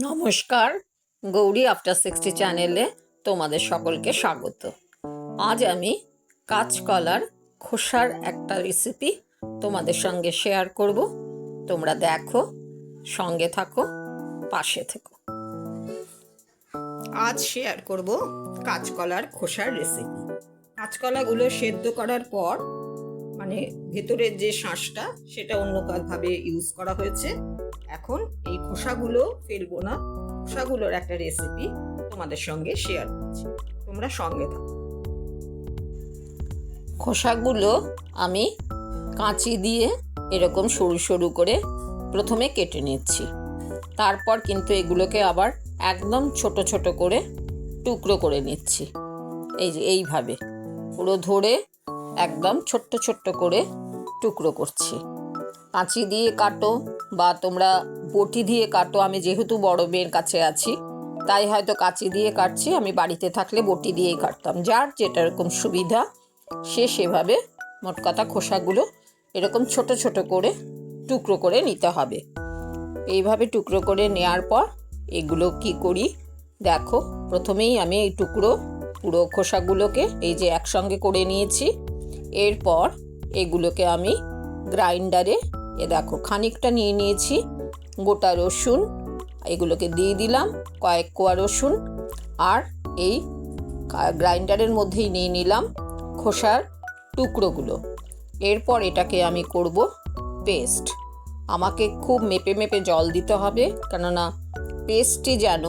নমস্কার, গৌরী আফটার 60 চ্যানেলে তোমাদের সকলকে স্বাগত। আজ আমি কাঁচকলার খোসার একটা রেসিপি তোমাদের সঙ্গে শেয়ার করব। তোমরা দেখো, সঙ্গে থাকো, পাশে থেকো। আজ শেয়ার করব কাঁচকলার খোসার রেসিপি। কাঁচকলাগুলো সেদ্ধ করার পর মানে ভেতরের যে শাঁসটা সেটা অন্য ভাবে ইউজ করা হয়েছে। এখন এই খোসাগুলো ফেলবো না, খোসাগুলোর একটা রেসিপি তোমাদের সঙ্গে শেয়ার করছি, তোমরা সঙ্গে থাকো। খোসাগুলো আমি কাঁচি দিয়ে এরকম সরু সরু করে প্রথমে কেটে নিচ্ছি। তারপর কিন্তু এগুলোকে আবার একদম ছোট ছোট করে টুকরো করে নিচ্ছি। এই যে এইভাবে পুরো ধরে একদম ছোট্ট ছোট্ট করে টুকরো করছি। কাঁচি দিয়ে কাটো বা তোমরা বটি দিয়ে কাটো। আমি যেহেতু বড় মেয়ের কাছে আছি তাই হয়তো কাঁচি দিয়ে কাটছি, আমি বাড়িতে থাকলে বটি দিয়েই কাটতাম। যার যেটা এরকম সুবিধা সে সেভাবে মোট কথা খোসাগুলো এরকম ছোট ছোট করে টুকরো করে নিতে হবে। এইভাবে টুকরো করে নেওয়ার পর এগুলো কি করি দেখো। প্রথমেই আমি এই পুরো খোসাগুলোকে এই যে একসঙ্গে করে নিয়েছি। এরপর এগুলোকে আমি গ্রাইন্ডারে দেখো খানিকটা নিয়ে নিয়েছি গোটা রসুন, এগুলোকে দিয়ে দিলাম কয়েক কোয়া রসুন। আর এই গ্রাইন্ডারের মধ্যেই নিয়ে নিলাম খোসার টুকরোগুলো। এরপর এটাকে আমি করব পেস্ট। আমাকে খুব মেপে মেপে জল দিতে হবে, কেননা পেস্টটি যেন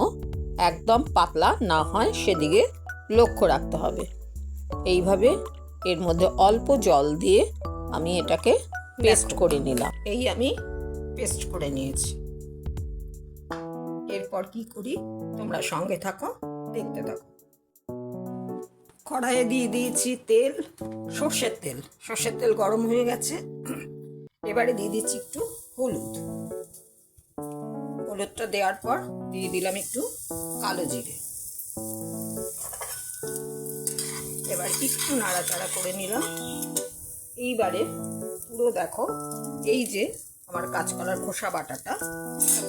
একদম পাতলা না হয় সেদিকে লক্ষ্য রাখতে হবে। এইভাবে এর মধ্যে অল্প জল দিয়ে আমি এটাকে পেস্ট করে নিলাম। এই আমি পেস্ট করে নিয়েছি। এরপর কি করি তোমরা সঙ্গে থাকো, দেখতে থাকো। কড়াইয়ে দিয়ে দিয়েছি তেল, সর্ষের তেল গরম হয়ে গেছে। এবারে দিয়ে দিচ্ছি একটু হলুদটা দেওয়ার পর দিয়ে দিলাম একটু কালো জিরে। এবার একটু নাড়াচাড়া করে নিলাম। এইবারে পুরো দেখো এই যে আমার কাঁচকলার খোসা বাটাটা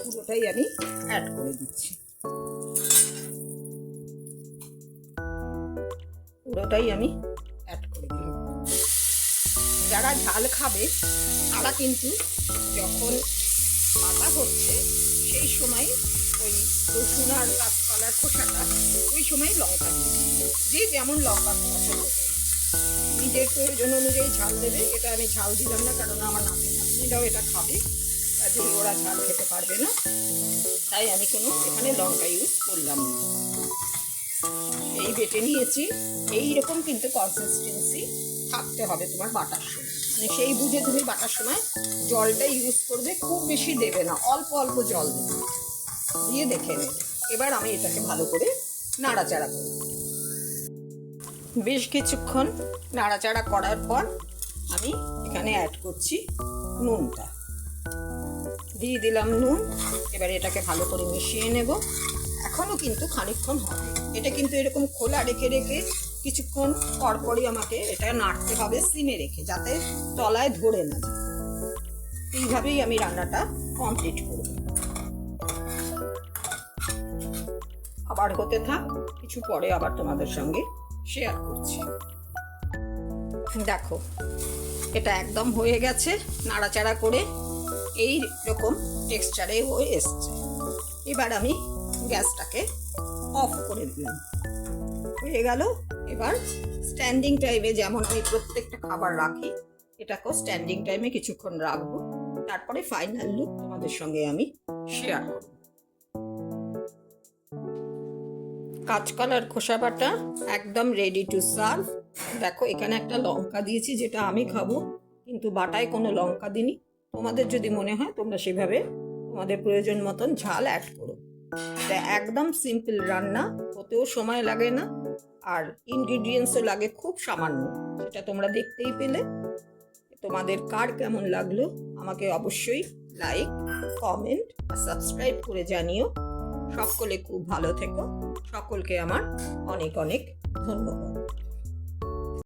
পুরোটাই আমি অ্যাড করে দিচ্ছি। পুরোটাই আমি অ্যাড করে দিলাম। যারা ঝাল খাবে তারা কিন্তু যখন বাটা হচ্ছে সেই সময় ওই রসুন আর কাঁচকলার খোসাটা ওই সময় লঙ্কা দিবে, যে যেমন লঙ্কা পছন্দ করে নিজের প্রয়োজন অনুযায়ী ঝাল দেবে। এটা আমি ঝাল দিলাম না, কারণ আমার নাতনিরাও এটা খাবে, কাজে ওরা ঝাল খেতে পারবে না, তাই আমি কোনো এখানে লঙ্কা ইউজ করলাম না। এই বেটে নিয়েছি। এইরকম কিন্তু কনসিস্টেন্সি থাকতে হবে তোমার বাটার সময়, মানে সেই বুঝে তুমি বাটার সময় জলটা ইউজ করবে, খুব বেশি দেবে না, অল্প অল্প জল দেবে, দিয়ে দেখে নেবে। এবার আমি এটাকে ভালো করে নাড়াচাড়া করব। বেশ কিছুক্ষণ নাড়াচাড়া করার পর আমি এখানে অ্যাড করছি নুনটা। দিয়ে দিলাম নুন। এবার এটাকে ভালো করে মিশিয়ে নেব। এখনও কিন্তু খানিকক্ষণ হবে। এটা কিন্তু এরকম খোলা রেখে রেখে কিছুক্ষণ পরপরই আমাকে এটা নাড়তে হবে সিমে রেখে, যাতে তলায় ধরে না যায়। এইভাবেই আমি রান্নাটা কমপ্লিট করব। আবার হতে থাক, কিছু পরে আবার তোমাদের সঙ্গে শেয়ার করছি। দেখো এটা একদম হয়ে গেছে, নাড়াচাড়া করে এই রকম টেক্সচারে হয়ে এসছে। এবার আমি গ্যাসটাকে অফ করে দিলাম। হয়ে গেল। এবার স্ট্যান্ডিং টাইমে, যেমন আমি প্রত্যেকটা খাবার রাখি, এটাকেও স্ট্যান্ডিং টাইমে কিছুক্ষণ রাখবো। তারপরে ফাইনাল লুক তোমাদের সঙ্গে আমি শেয়ার করব। কাঁচকলার খোসা বাটা একদম রেডি টু সার্ভ। দেখো এখানে একটা লঙ্কা দিয়েছি, যেটা আমি খাবো, কিন্তু বাটায় কোনো লঙ্কা দিইনি। তোমাদের যদি মনে হয় তোমরা সেভাবে তোমাদের প্রয়োজন মতন ঝাল অ্যাড করো। এটা একদম সিম্পল রান্না, হতেও সময় লাগে না, আর ইনগ্রিডিয়েন্টসও লাগে খুব সামান্য। সেটা তোমরা দেখতেই পেলে। তোমাদের কার কেমন লাগলো আমাকে অবশ্যই লাইক, কমেন্ট আর সাবস্ক্রাইব করে জানিও। সকলে খুব ভালো থেকো। সকলকে আমার অনেক অনেক ধন্যবাদ।